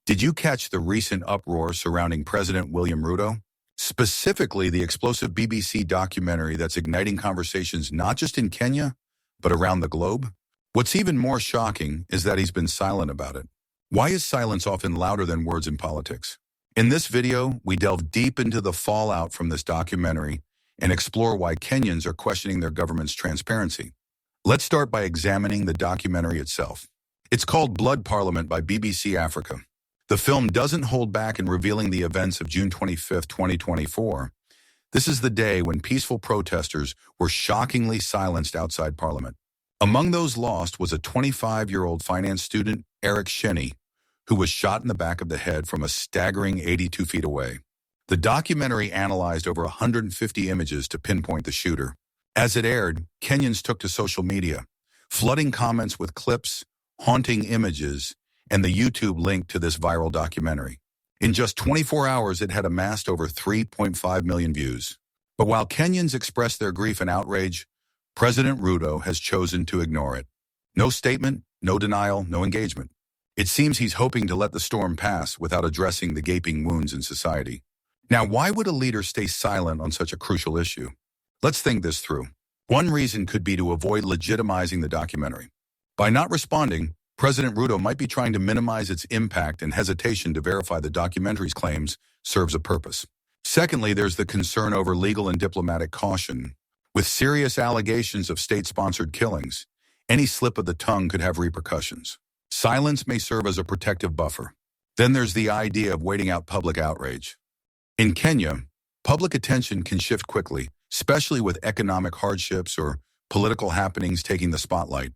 Did you catch the recent uproar surrounding President William Ruto? Specifically, the explosive BBC documentary that's igniting conversations not just in Kenya, but around the globe? What's even more shocking is that he's been silent about it. Why is silence often louder than words in politics? In this video, we delve deep into the fallout from this documentary and explore why Kenyans are questioning their government's transparency. Let's start by examining the documentary itself. It's called Blood Parliament by BBC Africa. The film doesn't hold back in revealing the events of June 25, 2024. This is the day when peaceful protesters were shockingly silenced outside Parliament. Among those lost was a 25-year-old finance student, Eric Shieni, who was shot in the back of the head from a staggering 82 feet away. The documentary analyzed over 150 images to pinpoint the shooter. As it aired, Kenyans took to social media, flooding comments with clips, haunting images, and the YouTube link to this viral documentary. In just 24 hours, it had amassed over 3.5 million views. But while Kenyans expressed their grief and outrage, President Ruto has chosen to ignore it. No statement, no denial, no engagement. It seems he's hoping to let the storm pass without addressing the gaping wounds in society. Now, why would a leader stay silent on such a crucial issue? Let's think this through. One reason could be to avoid legitimizing the documentary. By not responding, President Ruto might be trying to minimize its impact, and hesitation to verify the documentary's claims serves a purpose. Secondly, there's the concern over legal and diplomatic caution. With serious allegations of state-sponsored killings, any slip of the tongue could have repercussions. Silence may serve as a protective buffer. Then there's the idea of waiting out public outrage. In Kenya, public attention can shift quickly, especially with economic hardships or political happenings taking the spotlight.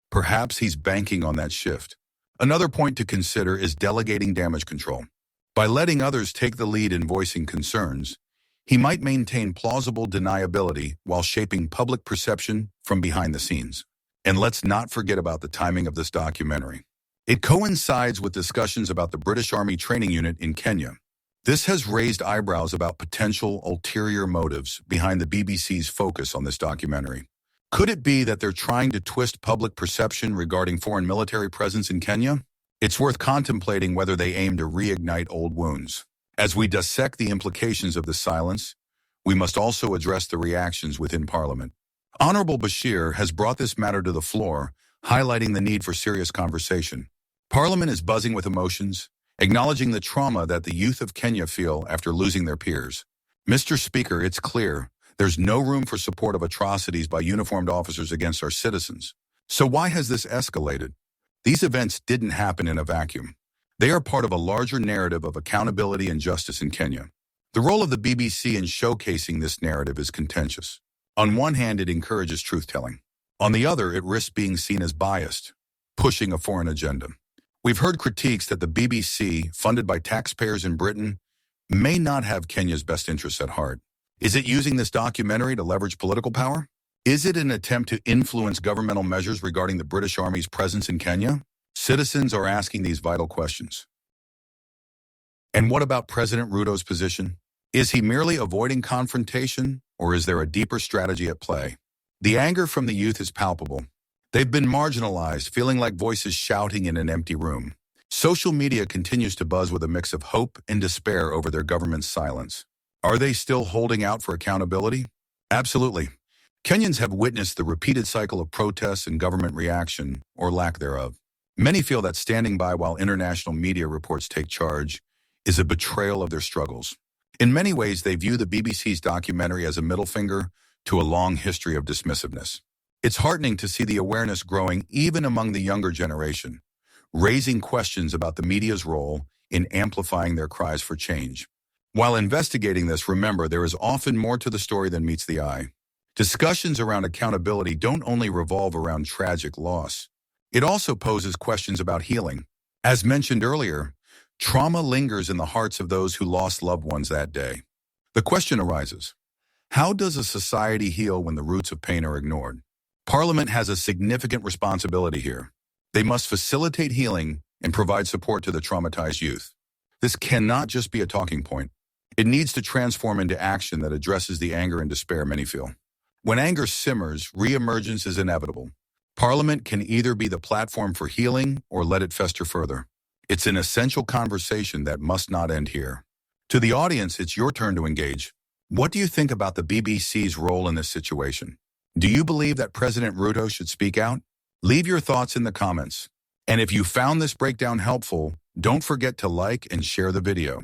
Perhaps he's banking on that shift. Another point to consider is delegating damage control. By letting others take the lead in voicing concerns, he might maintain plausible deniability while shaping public perception from behind the scenes. And let's not forget about the timing of this documentary. It coincides with discussions about the British Army training unit in Kenya. This has raised eyebrows about potential ulterior motives behind the BBC's focus on this documentary. Could it be that they're trying to twist public perception regarding foreign military presence in Kenya? It's worth contemplating whether they aim to reignite old wounds. As we dissect the implications of this silence, we must also address the reactions within Parliament. Honorable Bashir has brought this matter to the floor, highlighting the need for serious conversation. Parliament is buzzing with emotions, acknowledging the trauma that the youth of Kenya feel after losing their peers. Mr. Speaker, it's clear there's no room for support of atrocities by uniformed officers against our citizens. So why has this escalated? These events didn't happen in a vacuum. They are part of a larger narrative of accountability and justice in Kenya. The role of the BBC in showcasing this narrative is contentious. On one hand, it encourages truth-telling. On the other, it risks being seen as biased, pushing a foreign agenda. We've heard critiques that the BBC, funded by taxpayers in Britain, may not have Kenya's best interests at heart. Is it using this documentary to leverage political power? Is it an attempt to influence governmental measures regarding the British Army's presence in Kenya? Citizens are asking these vital questions. And what about President Ruto's position? Is he merely avoiding confrontation, or is there a deeper strategy at play? The anger from the youth is palpable. They've been marginalized, feeling like voices shouting in an empty room. Social media continues to buzz with a mix of hope and despair over their government's silence. Are they still holding out for accountability? Absolutely. Kenyans have witnessed the repeated cycle of protests and government reaction, or lack thereof. Many feel that standing by while international media reports take charge is a betrayal of their struggles. In many ways, they view the BBC's documentary as a middle finger to a long history of dismissiveness. It's heartening to see the awareness growing even among the younger generation, raising questions about the media's role in amplifying their cries for change. While investigating this, remember there is often more to the story than meets the eye. Discussions around accountability don't only revolve around tragic loss. It also poses questions about healing. As mentioned earlier, trauma lingers in the hearts of those who lost loved ones that day. The question arises, how does a society heal when the roots of pain are ignored? Parliament has a significant responsibility here. They must facilitate healing and provide support to the traumatized youth. This cannot just be a talking point. It needs to transform into action that addresses the anger and despair many feel. When anger simmers, reemergence is inevitable. Parliament can either be the platform for healing or let it fester further. It's an essential conversation that must not end here. To the audience, it's your turn to engage. What do you think about the BBC's role in this situation? Do you believe that President Ruto should speak out? Leave your thoughts in the comments. And if you found this breakdown helpful, don't forget to like and share the video.